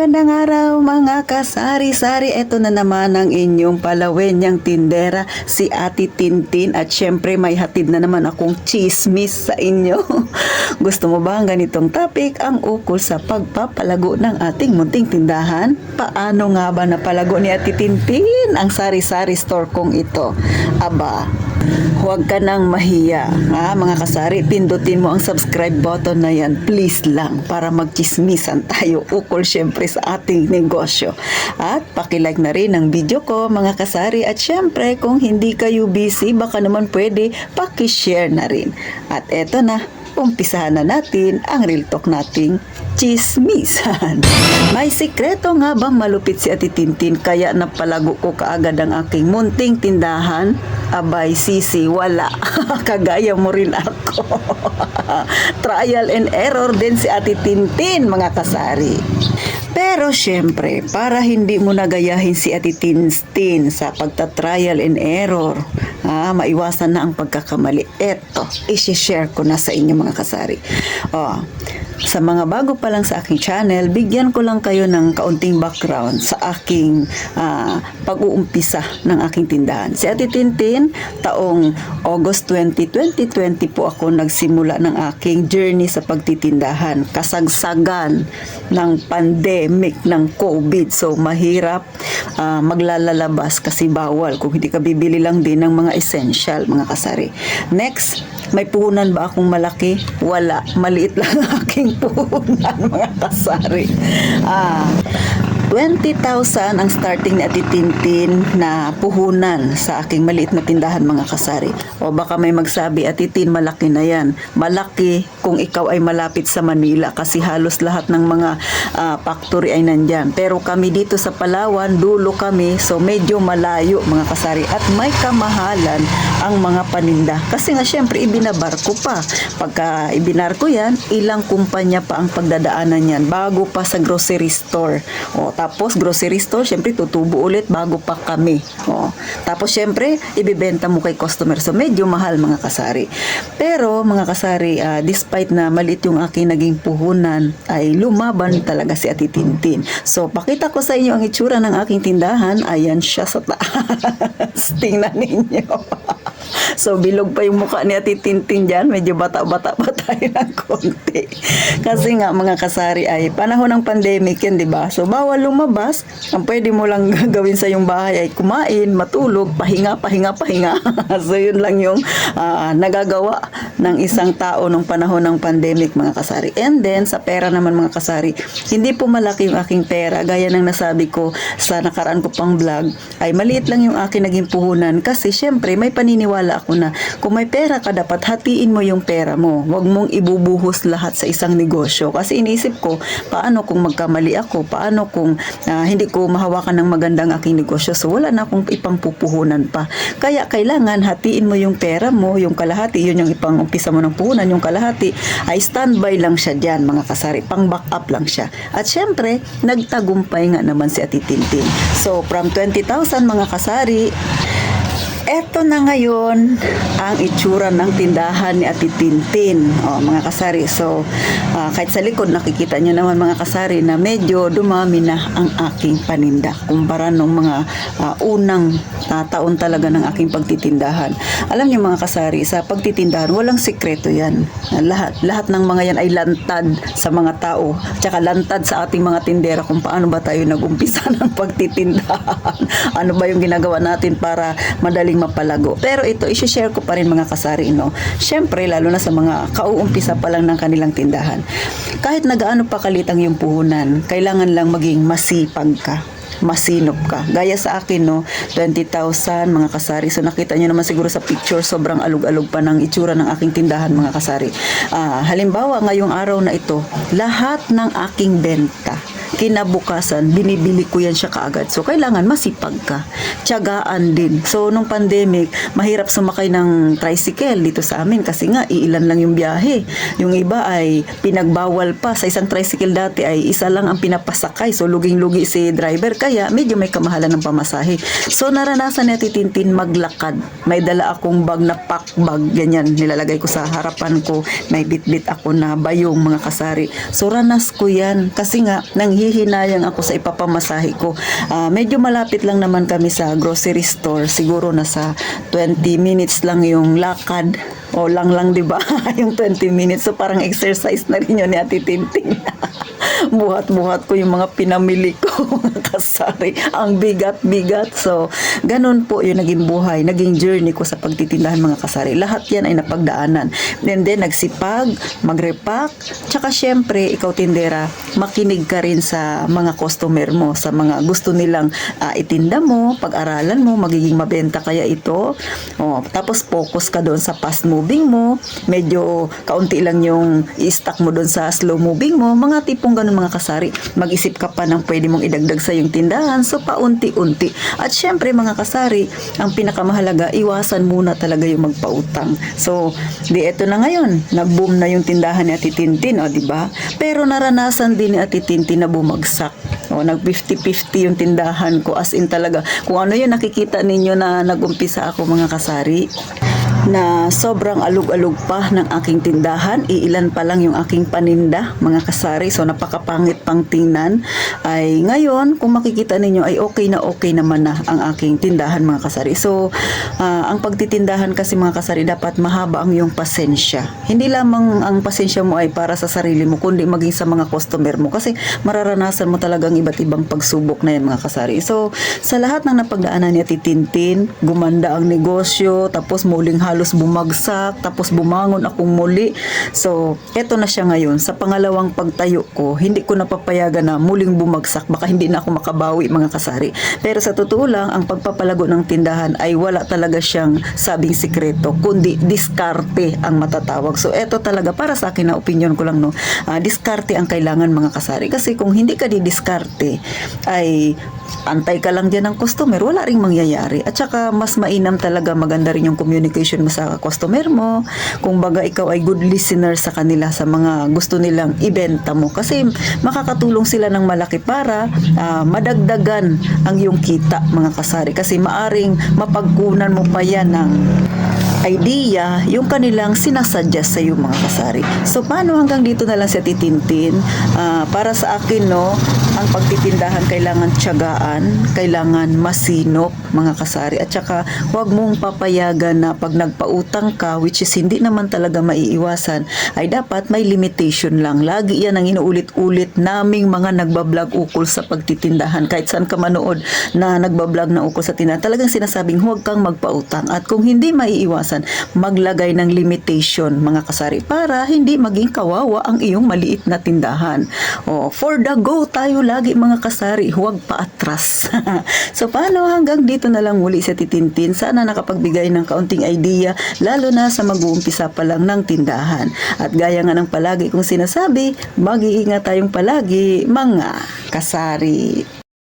Magandang araw mga kasari-sari. Ito na naman ang inyong palawenyang tindera, si Ate Tintin. At syempre may hatid na naman akong chismis sa inyo. Gusto mo ba ang ganitong topic? Ang ukol sa pagpapalago ng ating munting tindahan? Paano nga ba napalago ni Ate Tintin ang sari-sari store kong ito? Aba, huwag ka nang mahiya. Mga kasari, pindutin mo ang subscribe button na yan. Please lang, para magchismisan tayo ukol syempre sa ating negosyo. At pakilike na rin ang video ko mga kasari. At syempre, kung hindi kayo busy, baka naman pwede pakishare na rin. At eto na, umpisahan na natin ang real talk nating chismisan. May sikreto nga bang malupit si Ate Tintin kaya napalago ko kaagad ang aking munting tindahan? Abay sisi, wala. Kagaya mo rin ako. Trial and error din si Ate Tintin mga kasari. Pero syempre, para hindi mo nagayahin si Ate Tintin sa pagta-trial and error, maiwasan na ang pagkakamali. Eto, isi-share ko na sa inyo mga kasari. Sa mga bago pa lang sa aking channel, bigyan ko lang kayo ng kaunting background sa aking pag-uumpisa ng aking tindahan. Si Ate Tintin, taong August 2020 po ako nagsimula ng aking journey sa pagtitindahan. Kasagsagan ng pandemic ng COVID. So, mahirap maglalalabas kasi bawal kung hindi ka bibili lang din ng mga essential, mga kasari. Next, may puhunan ba akong malaki? Wala. Maliit lang ang aking puhunan, mga kasari. 20,000 ang starting ni Ate Tintin na puhunan sa aking maliit na tindahan mga kasari. O baka may magsabi, Ate Tin, malaki na yan. Malaki kung ikaw ay malapit sa Manila kasi halos lahat ng mga factory ay nandyan. Pero kami dito sa Palawan, dulo kami, so medyo malayo mga kasari. At may kamahalan ang mga paninda. Kasi nga syempre ibinabarko pa. Pagka ibinarko yan, ilang kumpanya pa ang pagdadaanan yan bago pa sa grocery store. Tapos grocery store, syempre tutubo ulit bago pa kami. Tapos syempre, ibibenta mo kay customer. So medyo mahal mga kasari. Pero mga kasari, despite na maliit yung aking naging puhunan, ay lumaban talaga si Ate Tintin. So pakita ko sa inyo ang itsura ng aking tindahan. Ayan siya sa taas. Tingnan ninyo. So bilog pa yung mukha ni Ate Tintin dyan. Medyo bata-bata pa tayo ng konti. Kasi nga mga kasari ay panahon ng pandemic yan, diba? So bawal lumabas. Ang pwede mo lang gawin sa yung bahay ay kumain, matulog, pahinga. So yun lang yung nagagawa ng isang tao nung panahon ng pandemic mga kasari. And then sa pera naman mga kasari, hindi po malaki yung aking pera. Gaya ng nasabi ko sa nakaraan ko pang vlog, ay maliit lang yung aking naging puhunan. Kasi syempre may paniniwala ako na kung may pera ka, dapat hatiin mo yung pera mo. Huwag mong ibubuhos lahat sa isang negosyo. Kasi iniisip ko, paano kung magkamali ako? Paano kung hindi ko mahawakan ng magandang aking negosyo? So wala na akong ipangpupuhunan pa. Kaya kailangan hatiin mo yung pera mo, yung kalahati, yun yung ipang-umpisa mo ng puhunan, yung kalahati ay standby lang siya dyan mga kasari, pang backup lang siya. At syempre, nagtagumpay nga naman si Ate Tintin. So from 20,000 mga kasari, eto na ngayon ang itsura ng tindahan ni Ate Tintin. Mga kasari, so kahit sa likod nakikita nyo naman mga kasari na medyo dumami na ang aking paninda kumpara nung mga unang taon talaga ng aking pagtitindahan. Alam niyo mga kasari, sa pagtitindahan walang sikreto yan. Lahat ng mga yan ay lantad sa mga tao, tsaka lantad sa ating mga tindera kung paano ba tayo nag-umpisa ng pagtitindahan. Ano ba yung ginagawa natin para madaling mapalago. Pero ito, isi-share ko pa rin mga kasari, no? Syempre, lalo na sa mga kauumpisa pa lang ng kanilang tindahan. Kahit nagaano pa kalitang yung puhunan, kailangan lang maging masipag ka. Masinop ka. Gaya sa akin, no, 20,000 mga kasari. So nakita nyo naman siguro sa picture, sobrang alug-alug pa ng itsura ng aking tindahan mga kasari. Halimbawa, ngayong araw na ito, lahat ng aking benta, kinabukasan, binibili ko yan siya kaagad. So, kailangan masipag ka. Tiyagaan din. So, nung pandemic, mahirap sumakay ng tricycle dito sa amin kasi nga, iilan lang yung biyahe. Yung iba ay pinagbawal pa. Sa isang tricycle dati ay isa lang ang pinapasakay. So, luging-lugi si driver. Kaya, medyo may kamahalan ng pamasahe. So, naranasan ni Ate Tintin maglakad. May dala akong bag na pack bag. Ganyan, nilalagay ko sa harapan ko. May bit-bit ako na bayong mga kasari. So, ranas ko yan. Kasi nga, nang nanghihinayang ako sa ipapamasahe ko. Medyo malapit lang naman kami sa grocery store. Siguro nasa 20 minutes lang yung lakad. O lang, di ba? Yung 20 minutes. So, parang exercise na rin yun ni Ate Tintin. Buhat-buhat ko yung mga pinamili ko, mga kasari. Ang bigat-bigat. So, ganun po yung naging buhay, naging journey ko sa pagtitindahan, mga kasari. Lahat yan ay napagdaanan. And then, nagsipag, magrepack, tsaka syempre, ikaw tindera, makinig ka rin sa mga customer mo, sa mga gusto nilang itinda mo, pag-aralan mo, magiging mabenta kaya ito. Tapos, focus ka doon sa fast moving mo, medyo kaunti lang yung i-stack mo doon sa slow moving mo, mga tipong ganun, mga kasari. Mag-isip ka pa ng pwede mong idagdag sa yung tindahan, so paunti-unti. At syempre, mga kasari, ang pinakamahalaga, iwasan muna talaga yung magpautang. So, eto na ngayon, nag-boom na yung tindahan ni Ate Tintin, di ba? Pero naranasan din ni Ate Tintin na bumagsak. Nag 50-50 yung tindahan ko, as in talaga. Kung ano yun, nakikita ninyo na nag-umpisa ako, mga kasari, na sobrang alug-alug pa ng aking tindahan. Iilan pa lang yung aking paninda, mga kasari. So, napakapangit pang tingnan. Ay, ngayon, kung makikita ninyo, ay okay naman na ang aking tindahan, mga kasari. So, ang pagtitindahan kasi, mga kasari, dapat mahaba ang iyong pasensya. Hindi lamang ang pasensya mo ay para sa sarili mo, kundi maging sa mga customer mo. Kasi mararanasan mo talagang iba't ibang pagsubok na yan, mga kasari. So, sa lahat ng napagdaanan ni Ate Tintin, gumanda ang negosyo, tapos muling halos bumagsak, tapos bumangon akong muli. So, eto na siya ngayon. Sa pangalawang pagtayo ko, hindi ko napapayagan na muling bumagsak. Baka hindi na ako makabawi, mga kasari. Pero sa totoo lang, ang pagpapalago ng tindahan ay wala talaga siyang sabing sikreto, kundi diskarte ang matatawag. So, eto talaga, para sa akin na opinion ko lang, no, diskarte ang kailangan, mga kasari. Kasi kung hindi ka didiskarte, ay antay ka lang dyan ng customer, wala ring mangyayari. At saka, mas mainam talaga, maganda rin yung communication mo sa customer mo. Kung baga ikaw ay good listener sa kanila, sa mga gusto nilang ibenta mo. Kasi makakatulong sila ng malaki para madagdagan ang iyong kita, mga kasari. Kasi maaring mapagkunan mo pa yan ng idea yung kanilang sinasuggest sa iyo, mga kasari. So, paano hanggang dito na lang si Ate Tintin? Para sa akin, no, ang pagtitindahan kailangan tiyagaan, kailangan masinop, mga kasari. At saka, huwag mong papayagan na pag nagpautang ka, which is hindi naman talaga maiiwasan, ay dapat may limitation lang. Lagi yan ang inuulit-ulit naming mga nagbablog ukol sa pagtitindahan. Kahit saan ka manood na nagbablog na ukol sa tindahan, talagang sinasabing huwag kang magpautang. At kung hindi maiiwasan, maglagay ng limitation, mga kasari, para hindi maging kawawa ang iyong maliit na tindahan. For the go tayo lagi, mga kasari, huwag paatras. So, paano hanggang dito na lang muli sa Titintin? Sana nakapagbigay ng kaunting idea, lalo na sa mag-uumpisa pa lang ng tindahan. At gaya nga ng palagi kong sinasabi, mag-iingat tayong palagi, mga kasari.